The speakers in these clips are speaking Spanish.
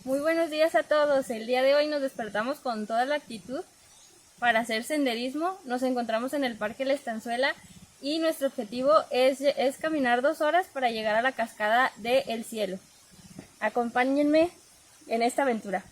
Muy buenos días a todos. El día de hoy nos despertamos con toda la actitud para hacer senderismo. Nos encontramos en el Parque La Estanzuela y nuestro objetivo es caminar 2 horas para llegar a la cascada de El Cielo. Acompáñenme en esta aventura.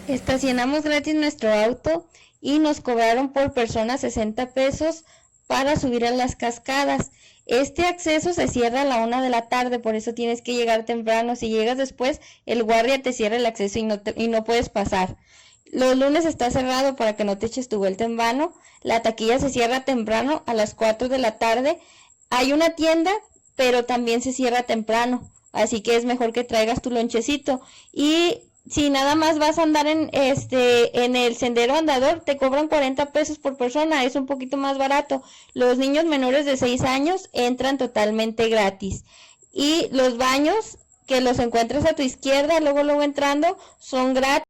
Estacionamos gratis nuestro auto y nos cobraron por persona 60 pesos para subir a las cascadas. Este acceso se cierra a la 1 de la tarde, por eso tienes que llegar temprano. Si llegas después, el guardia te cierra el acceso y no puedes pasar. Los lunes está cerrado para que no te eches tu vuelta en vano. La taquilla se cierra temprano a las 4 de la tarde. Hay una tienda, pero también se cierra temprano, así que es mejor que traigas tu lonchecito. Y si nada más vas a andar en el sendero andador, te cobran 40 pesos por persona, es un poquito más barato. Los niños menores de 6 años entran totalmente gratis. Y los baños, que los encuentras a tu izquierda, luego entrando, son gratis.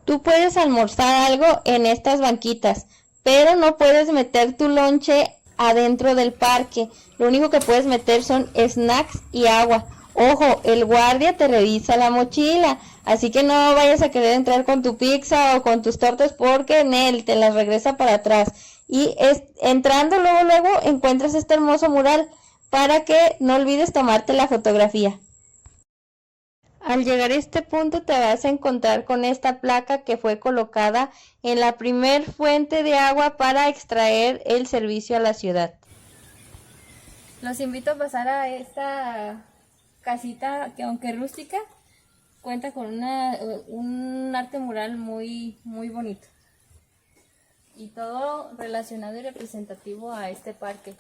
Tú puedes almorzar algo en estas banquitas, pero no puedes meter tu lonche adentro del parque. Lo único que puedes meter son snacks y agua. Ojo, el guardia te revisa la mochila, así que no vayas a querer entrar con tu pizza o con tus tortas porque en él te las regresa para atrás. Y entrando luego encuentras este hermoso mural para que no olvides tomarte la fotografía. Al llegar a este punto te vas a encontrar con esta placa que fue colocada en la primer fuente de agua para extraer el servicio a la ciudad. Los invito a pasar a esta casita que, aunque rústica, cuenta con un arte mural muy bonito y todo relacionado y representativo a este parque,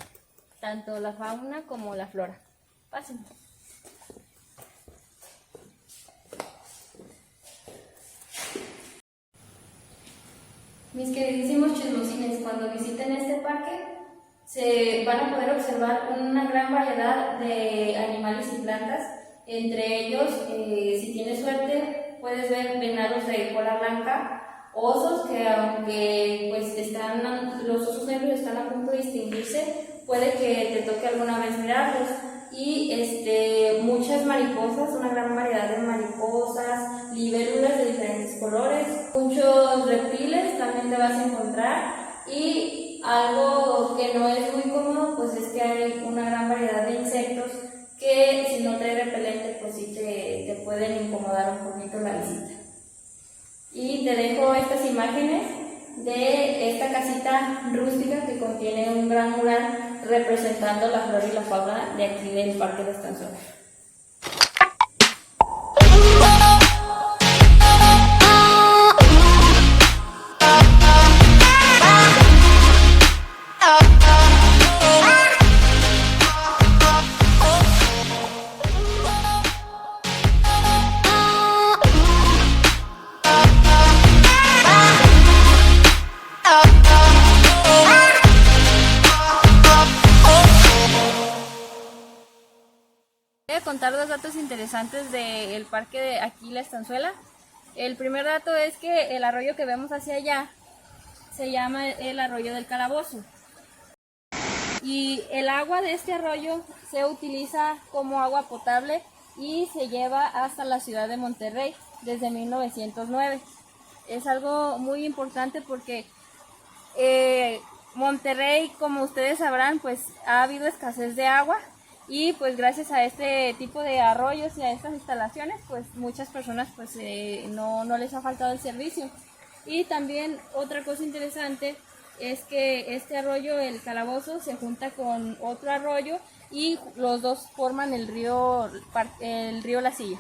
tanto la fauna como la flora. Pasen. Mis queridísimos chismosines, cuando visiten este parque se van a poder observar una gran variedad de animales y plantas. Entre ellos, si tienes suerte, puedes ver venados de cola blanca, osos que aunque pues los osos negros están a punto de extinguirse, puede que te toque alguna vez mirarlos. Y muchas mariposas, una gran variedad de mariposas, libélulas de diferentes colores, muchos reptiles también te vas a encontrar. Y algo que no es muy cómodo, pues es que hay una gran variedad de insectos que si no trae repelente, pues sí te pueden incomodar un poquito la visita. Y te dejo estas imágenes de esta casita rústica que contiene un gran mural representando la flora y la fauna de aquí del Parque La Estanzuela. Voy a contar 2 datos interesantes del parque de aquí La Estanzuela. El primer dato es que el arroyo que vemos hacia allá se llama el arroyo del Calabozo. Y el agua de este arroyo se utiliza como agua potable y se lleva hasta la ciudad de Monterrey desde 1909. Es algo muy importante porque Monterrey, como ustedes sabrán, pues ha habido escasez de agua. Y pues gracias a este tipo de arroyos y a estas instalaciones, pues muchas personas pues no les ha faltado el servicio. Y también otra cosa interesante es que este arroyo, el Calabozo, se junta con otro arroyo y los dos forman el río La Silla.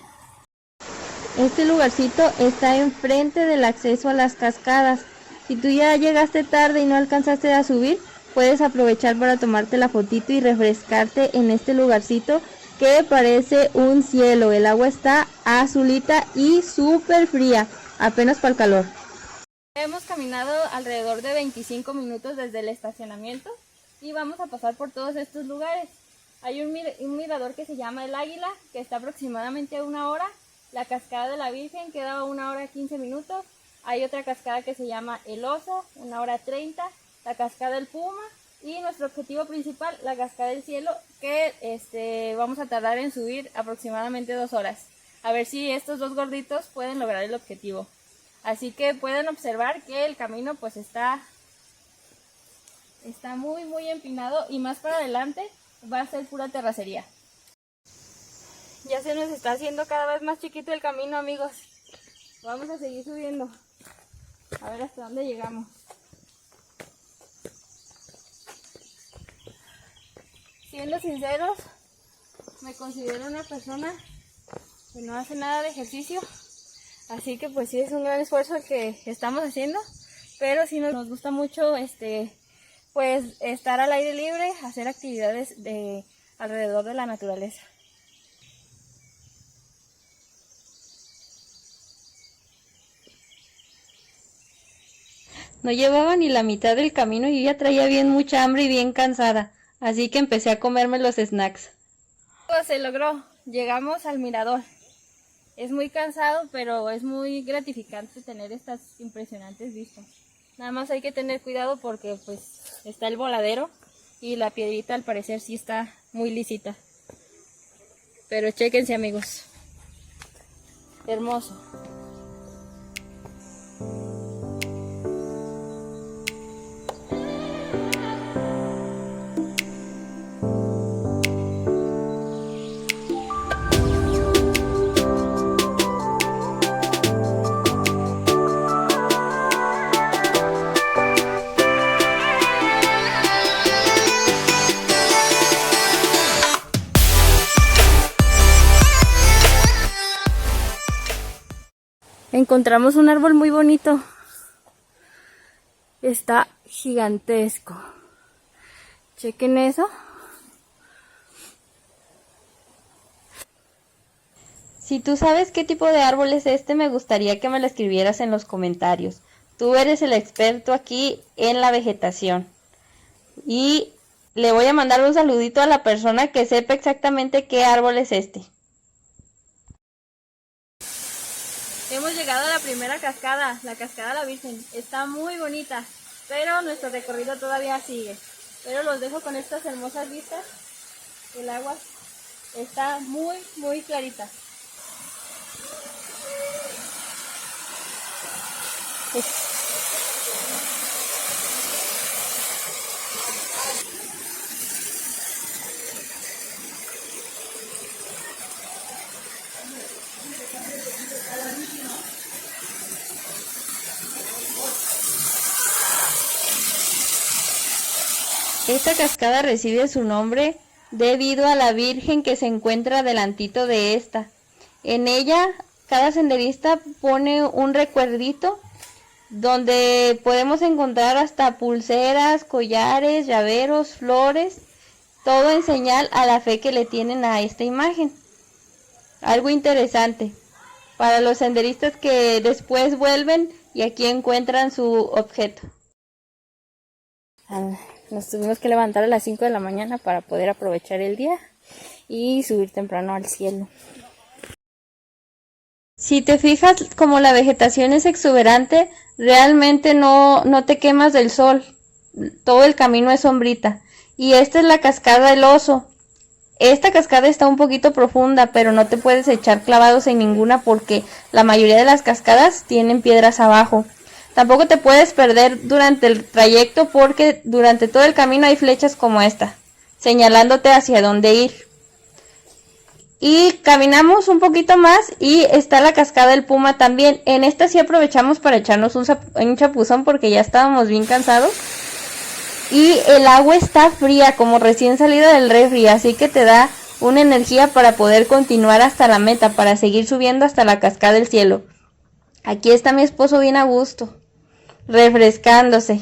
Este lugarcito está enfrente del acceso a las cascadas. Si tú ya llegaste tarde y no alcanzaste a subir, puedes aprovechar para tomarte la fotito y refrescarte en este lugarcito que parece un cielo. El agua está azulita y súper fría, apenas para el calor. Hemos caminado alrededor de 25 minutos desde el estacionamiento y vamos a pasar por todos estos lugares. Hay un mirador que se llama El Águila, que está aproximadamente a 1 hora. La cascada de la Virgen queda a 1 hora 15 minutos. Hay otra cascada que se llama El Oso, 1 hora 30. La cascada del Puma Y nuestro objetivo principal, la cascada del cielo, que vamos a tardar en subir aproximadamente 2 horas. A ver si estos dos gorditos pueden lograr el objetivo. Así que pueden observar que el camino pues está muy empinado, y más para adelante va a ser pura terracería. Ya se nos está haciendo cada vez más chiquito el camino, amigos. Vamos a seguir subiendo. A ver hasta dónde llegamos. Siendo sinceros, me considero una persona que no hace nada de ejercicio. Así que pues sí es un gran esfuerzo el que estamos haciendo. Pero sí nos gusta mucho pues estar al aire libre, hacer actividades alrededor de la naturaleza. No llevaba ni la mitad del camino y yo ya traía bien mucha hambre y bien cansada, así que empecé a comerme los snacks. Pues se logró, llegamos al mirador. Es muy cansado, pero es muy gratificante tener estas impresionantes vistas. Nada más hay que tener cuidado porque pues está el voladero y la piedrita al parecer sí está muy lisita. Pero chéquense, amigos. Hermoso. Encontramos un árbol muy bonito. Está gigantesco. Chequen eso. Si tú sabes qué tipo de árbol es este, me gustaría que me lo escribieras en los comentarios. Tú eres el experto aquí en la vegetación. Y le voy a mandar un saludito a la persona que sepa exactamente qué árbol es este. Hemos llegado a la primera cascada, la cascada La Virgen. Está muy bonita, pero nuestro recorrido todavía sigue. Pero los dejo con estas hermosas vistas. El agua está muy clarita. Esta cascada recibe su nombre debido a la Virgen que se encuentra delantito de esta. En ella, cada senderista pone un recuerdito donde podemos encontrar hasta pulseras, collares, llaveros, flores, todo en señal a la fe que le tienen a esta imagen. Algo interesante para los senderistas que después vuelven y aquí encuentran su objeto. Nos tuvimos que levantar a las 5 de la mañana para poder aprovechar el día y subir temprano al cielo. Si te fijas, como la vegetación es exuberante, realmente no te quemas del sol. Todo el camino es sombrita. Y esta es la cascada del Oso. Esta cascada está un poquito profunda, pero no te puedes echar clavados en ninguna porque la mayoría de las cascadas tienen piedras abajo. Tampoco te puedes perder durante el trayecto porque durante todo el camino hay flechas como esta, señalándote hacia dónde ir. Y caminamos un poquito más y está la cascada del Puma también. En esta sí aprovechamos para echarnos un chapuzón porque ya estábamos bien cansados. Y el agua está fría, como recién salida del refri, así que te da una energía para poder continuar hasta la meta, para seguir subiendo hasta la cascada del cielo. Aquí está mi esposo bien a gusto, refrescándose.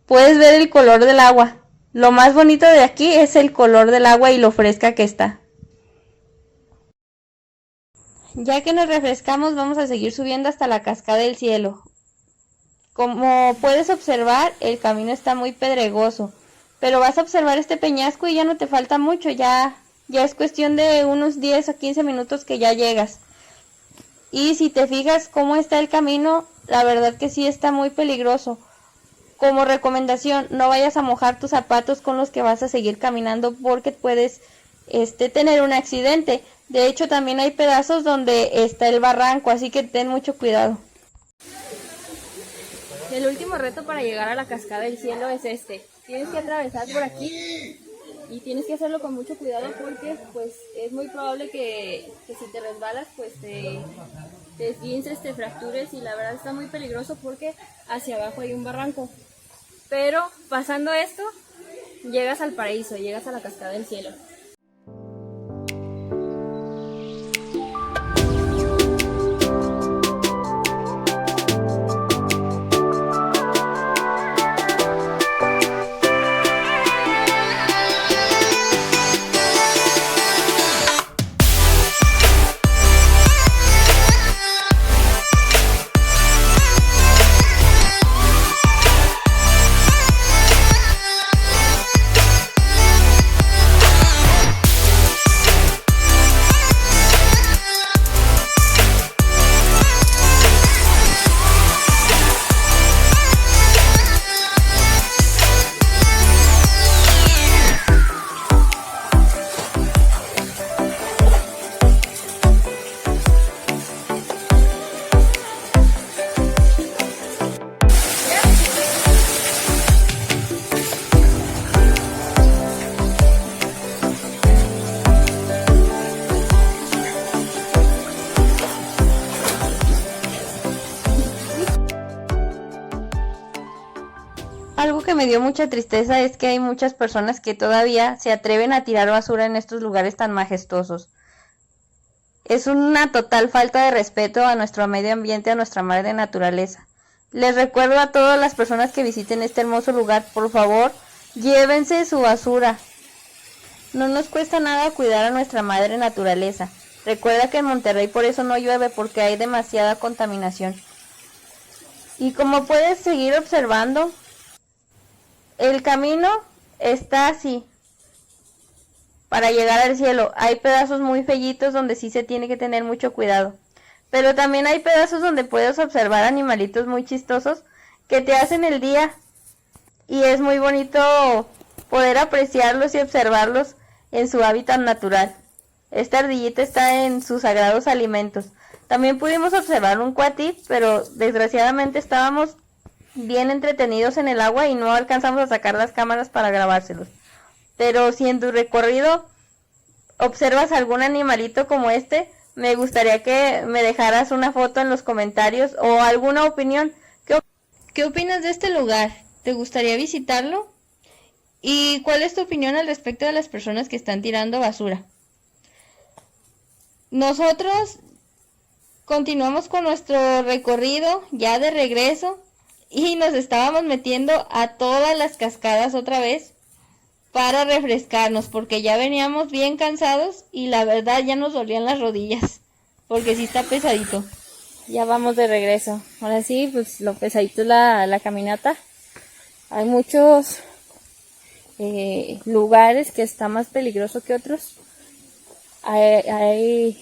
Puedes ver el color del agua. Lo más bonito de aquí es el color del agua y lo fresca que está. Ya que nos refrescamos, vamos a seguir subiendo hasta la cascada del cielo. Como puedes observar, el camino está muy pedregoso, pero vas a observar este peñasco y ya no te falta mucho, ya es cuestión de unos 10 o 15 minutos que ya llegas. Y si te fijas cómo está el camino, la verdad que sí está muy peligroso. Como recomendación, no vayas a mojar tus zapatos con los que vas a seguir caminando porque puedes tener un accidente. De hecho, también hay pedazos donde está el barranco, así que ten mucho cuidado. El último reto para llegar a la cascada del cielo es este. Tienes que atravesar por aquí y tienes que hacerlo con mucho cuidado porque pues es muy probable que si te resbalas pues te esguinces, te fractures, y la verdad está muy peligroso porque hacia abajo hay un barranco. Pero pasando esto, llegas al paraíso, llegas a la cascada del cielo. Algo que me dio mucha tristeza es que hay muchas personas que todavía se atreven a tirar basura en estos lugares tan majestuosos. Es una total falta de respeto a nuestro medio ambiente, a nuestra madre naturaleza. Les recuerdo a todas las personas que visiten este hermoso lugar, por favor, llévense su basura. No nos cuesta nada cuidar a nuestra madre naturaleza. Recuerda que en Monterrey por eso no llueve, porque hay demasiada contaminación. Y como puedes seguir observando, el camino está así para llegar al cielo. Hay pedazos muy fellitos donde sí se tiene que tener mucho cuidado. Pero también hay pedazos donde puedes observar animalitos muy chistosos que te hacen el día. Y es muy bonito poder apreciarlos y observarlos en su hábitat natural. Esta ardillita está en sus sagrados alimentos. También pudimos observar un cuatí, pero desgraciadamente estábamos bien entretenidos en el agua y no alcanzamos a sacar las cámaras para grabárselos. Pero si en tu recorrido observas algún animalito como este, me gustaría que me dejaras una foto en los comentarios o alguna opinión. ¿Qué opinas de este lugar? ¿Te gustaría visitarlo? ¿Y cuál es tu opinión al respecto de las personas que están tirando basura? Nosotros continuamos con nuestro recorrido ya de regreso y nos estábamos metiendo a todas las cascadas otra vez para refrescarnos, porque ya veníamos bien cansados y la verdad ya nos dolían las rodillas, porque sí está pesadito. Ya vamos de regreso. Ahora sí, pues lo pesadito es la caminata. Hay muchos lugares que está más peligroso que otros. Hay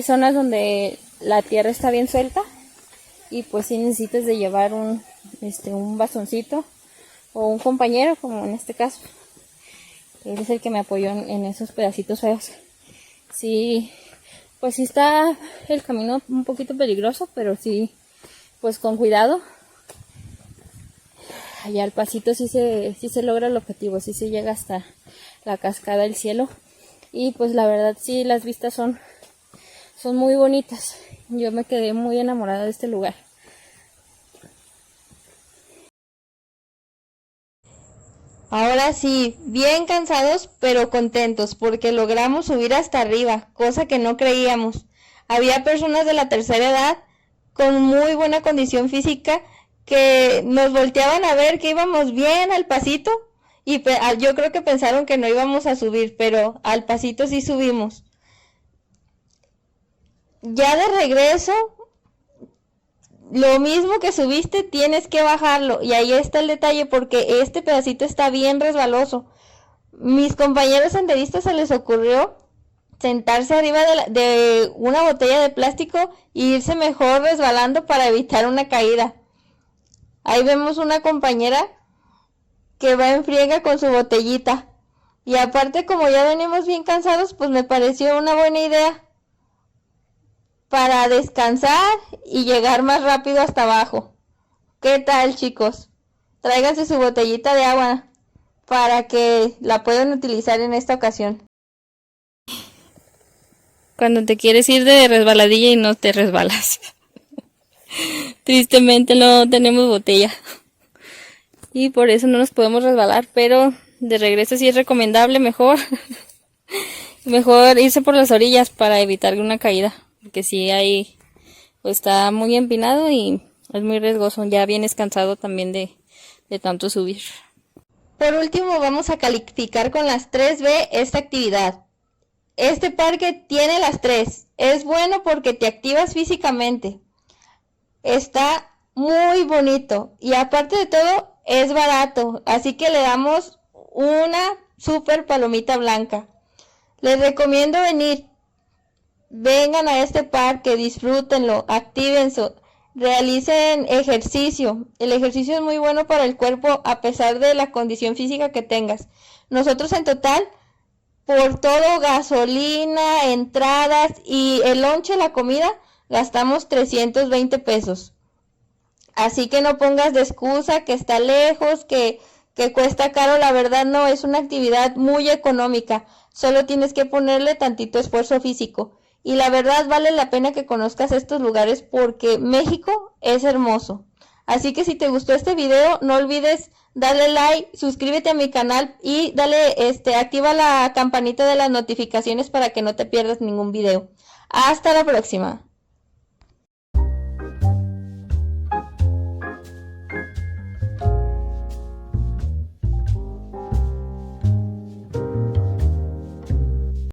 zonas donde la tierra está bien suelta y pues sí necesitas de llevar un bastoncito o un compañero, como en este caso. Él es el que me apoyó en esos pedacitos feos. Sí, pues sí está el camino un poquito peligroso, pero sí, pues con cuidado. Allá al pasito sí se logra el objetivo, sí se llega hasta la cascada del cielo. Y pues la verdad sí, las vistas son muy bonitas. Yo me quedé muy enamorada de este lugar. Ahora sí, bien cansados pero contentos porque logramos subir hasta arriba, cosa que no creíamos. Había personas de la tercera edad con muy buena condición física que nos volteaban a ver que íbamos bien al pasito y yo creo que pensaron que no íbamos a subir, pero al pasito sí subimos. Ya de regreso, lo mismo que subiste, tienes que bajarlo. Y ahí está el detalle, porque este pedacito está bien resbaloso. Mis compañeros senderistas se les ocurrió sentarse arriba de una botella de plástico e irse mejor resbalando para evitar una caída. Ahí vemos una compañera que va en friega con su botellita. Y aparte, como ya venimos bien cansados, pues me pareció una buena idea para descansar y llegar más rápido hasta abajo. ¿Qué tal, chicos? Tráiganse su botellita de agua para que la puedan utilizar en esta ocasión. Cuando te quieres ir de resbaladilla y no te resbalas. Tristemente no tenemos botella. Y por eso no nos podemos resbalar, pero de regreso sí es recomendable mejor irse por las orillas para evitar una caída, porque si ahí pues, está muy empinado y es muy riesgoso, ya vienes cansado también de tanto subir. Por último, vamos a calificar con las 3B esta actividad. Este parque tiene las 3. Es bueno porque te activas físicamente. Está muy bonito y aparte de todo es barato, así que le damos una super palomita blanca. Les recomiendo venir. Vengan a este parque, disfrútenlo, actívense, realicen ejercicio. El ejercicio es muy bueno para el cuerpo a pesar de la condición física que tengas. Nosotros en total, por todo, gasolina, entradas y el lonche, la comida, gastamos 320 pesos. Así que no pongas de excusa que está lejos, que cuesta caro. La verdad no, es una actividad muy económica. Solo tienes que ponerle tantito esfuerzo físico. Y la verdad vale la pena que conozcas estos lugares porque México es hermoso. Así que si te gustó este video, no olvides darle like, suscríbete a mi canal y activa la campanita de las notificaciones para que no te pierdas ningún video. Hasta la próxima.